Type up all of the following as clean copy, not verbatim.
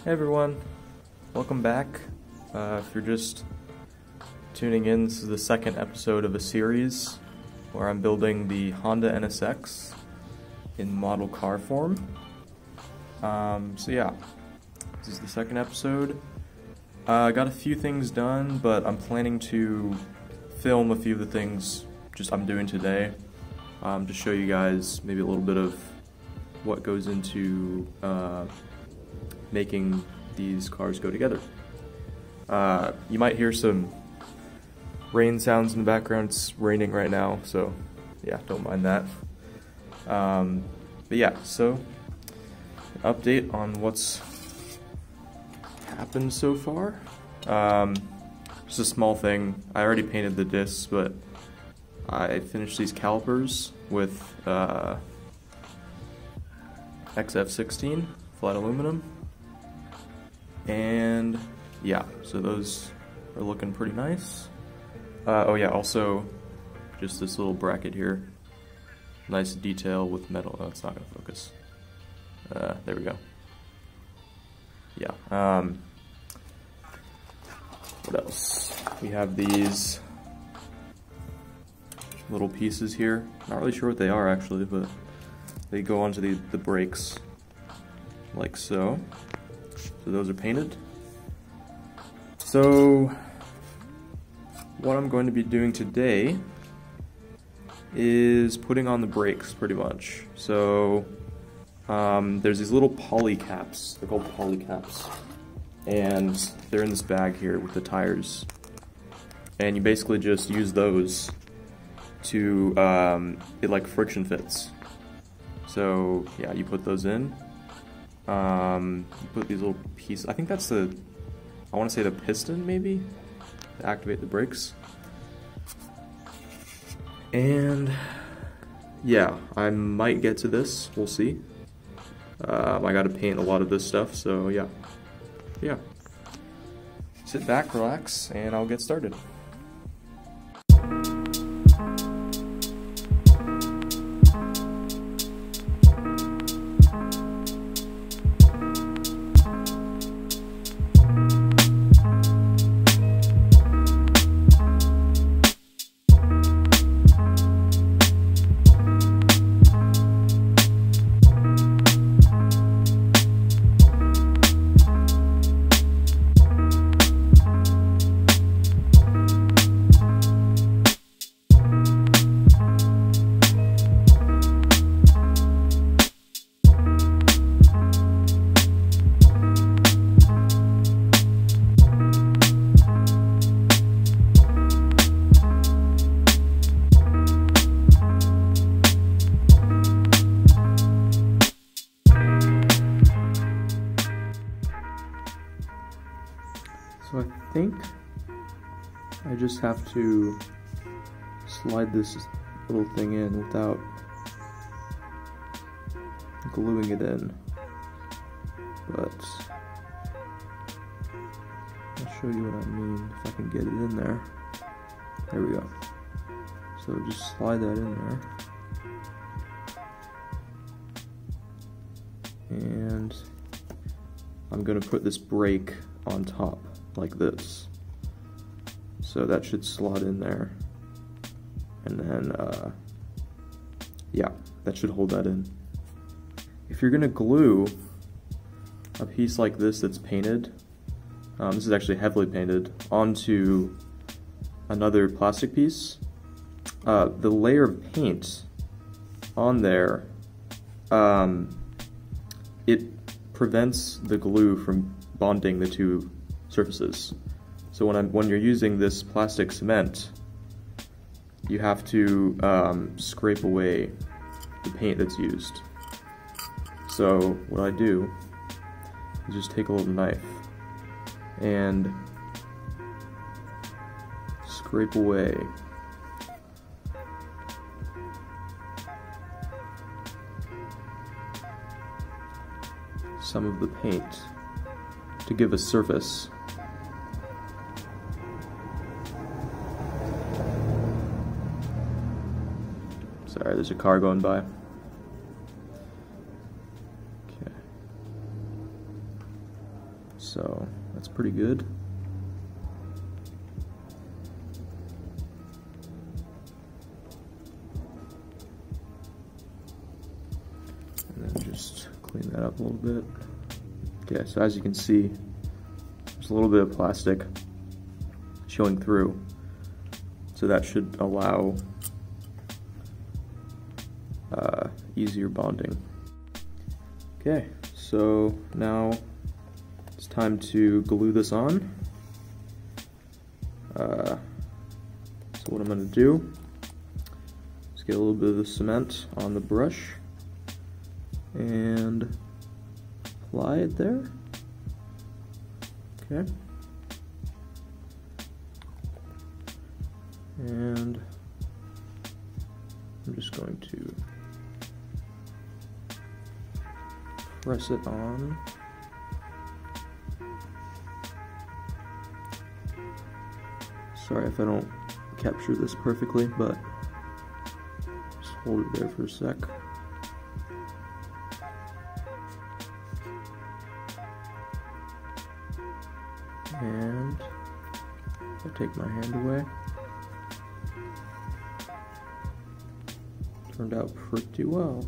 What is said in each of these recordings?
Hey everyone, welcome back. If you're just tuning in, this is the second episode of a series where I'm building the Honda NSX in model car form. So yeah, this is the second episode. I got a few things done, but I'm planning to film a few of the things I'm doing today, to show you guys maybe a little bit of what goes into making these cars go together. You might hear some rain sounds in the background. It's raining right now, so yeah, don't mind that. But yeah, so an update on what's happened so far. Just a small thing. I already painted the discs, but I finished these calipers with XF16 flat aluminum. And yeah, so those are looking pretty nice. Oh yeah, also just this little bracket here. Nice detail with metal. Oh, it's not gonna focus. There we go. Yeah. What else? We have these little pieces here. Not really sure what they are actually, but they go onto the brakes like so. So those are painted. So what I'm going to be doing today is putting on the brakes pretty much. So there's these little poly caps. They're called poly caps. And they're in this bag here with the tires. And you basically just use those to, it like friction fits. So yeah, you put those in. You put these little pieces, I think that's I want to say the piston maybe, to activate the brakes. And yeah, I might get to this, we'll see. I gotta paint a lot of this stuff, so yeah. Sit back, relax, and I'll get started. So I think I just have to slide this little thing in without gluing it in, but I'll show you what I mean if I can get it in there. There we go. So just slide that in there. And I'm going to put this brake on top like this. So that should slot in there. And then, yeah, that should hold that in. If you're going to glue a piece like this that's painted, this is actually heavily painted, onto another plastic piece, the layer of paint on there, it prevents the glue from bonding the two surfaces. So when you're using this plastic cement, you have to scrape away the paint that's used. So what I do is just take a little knife and scrape away some of the paint to give a surface. Sorry, there's a car going by. Okay. So, that's pretty good. And then just clean that up a little bit. Okay, so as you can see, there's a little bit of plastic showing through. So that should allow easier bonding. Okay, so now it's time to glue this on. So what I'm going to do is get a little bit of the cement on the brush and apply it there. Okay. And I'm just going to press it on. Sorry if I don't capture this perfectly, but just hold it there for a sec. And I'll take my hand away. Turned out pretty well.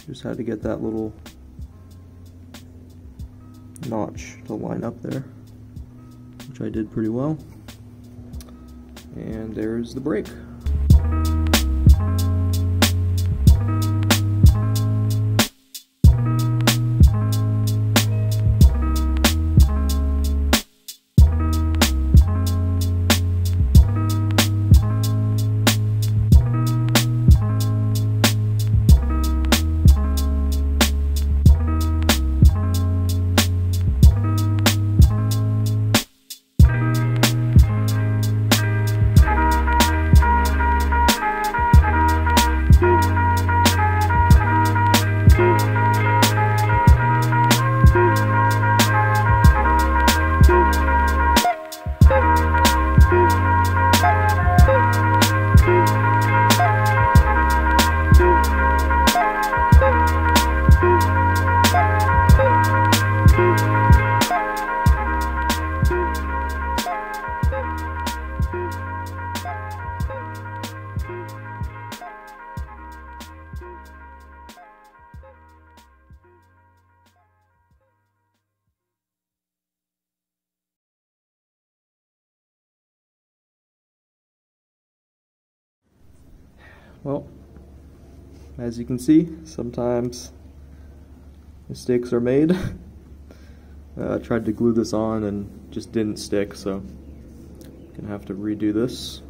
Just had to get that little notch to line up there, which I did pretty well. And there's the brake. Well, as you can see, sometimes mistakes are made. I tried to glue this on and just didn't stick, so I'm gonna have to redo this.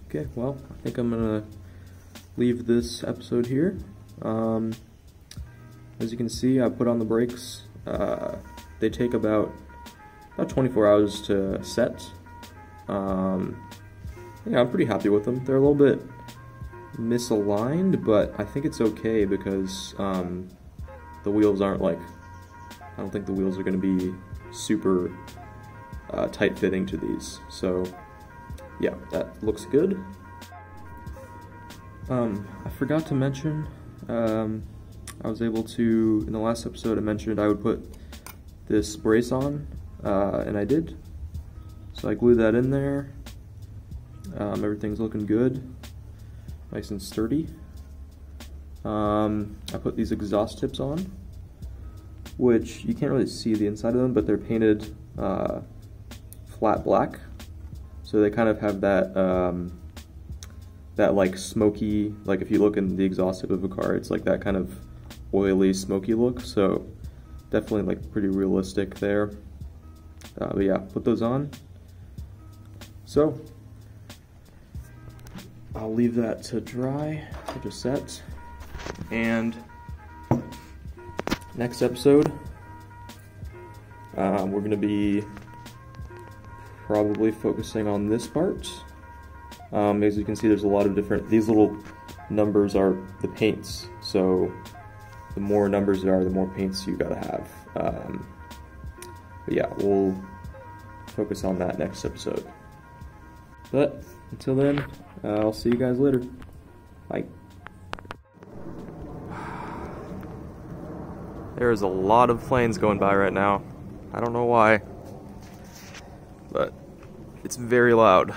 Okay, well, I think I'm gonna leave this episode here. As you can see, I put on the brakes. They take about 24 hours to set. Yeah, I'm pretty happy with them. They're a little bit misaligned, but I think it's okay because the wheels aren't like, I don't think the wheels are gonna be super tight fitting to these. So yeah, that looks good. I forgot to mention, I was able to, in the last episode I mentioned I would put this brace on, and I did. So I glued that in there. Everything's looking good, nice and sturdy. I put these exhaust tips on, which you can't really see the inside of them, but they're painted flat black, so they kind of have that that like smoky, like if you look in the exhaust tip of a car, it's like that kind of oily, smoky look. So definitely like pretty realistic there. But yeah, put those on. So I'll leave that to dry, to set, and next episode, we're gonna be probably focusing on this part. As you can see, there's a lot of different, these little numbers are the paints, so the more numbers there are, the more paints you gotta have. But yeah, we'll focus on that next episode. But until then, I'll see you guys later. Bye. There's a lot of planes going by right now. I don't know why, but it's very loud.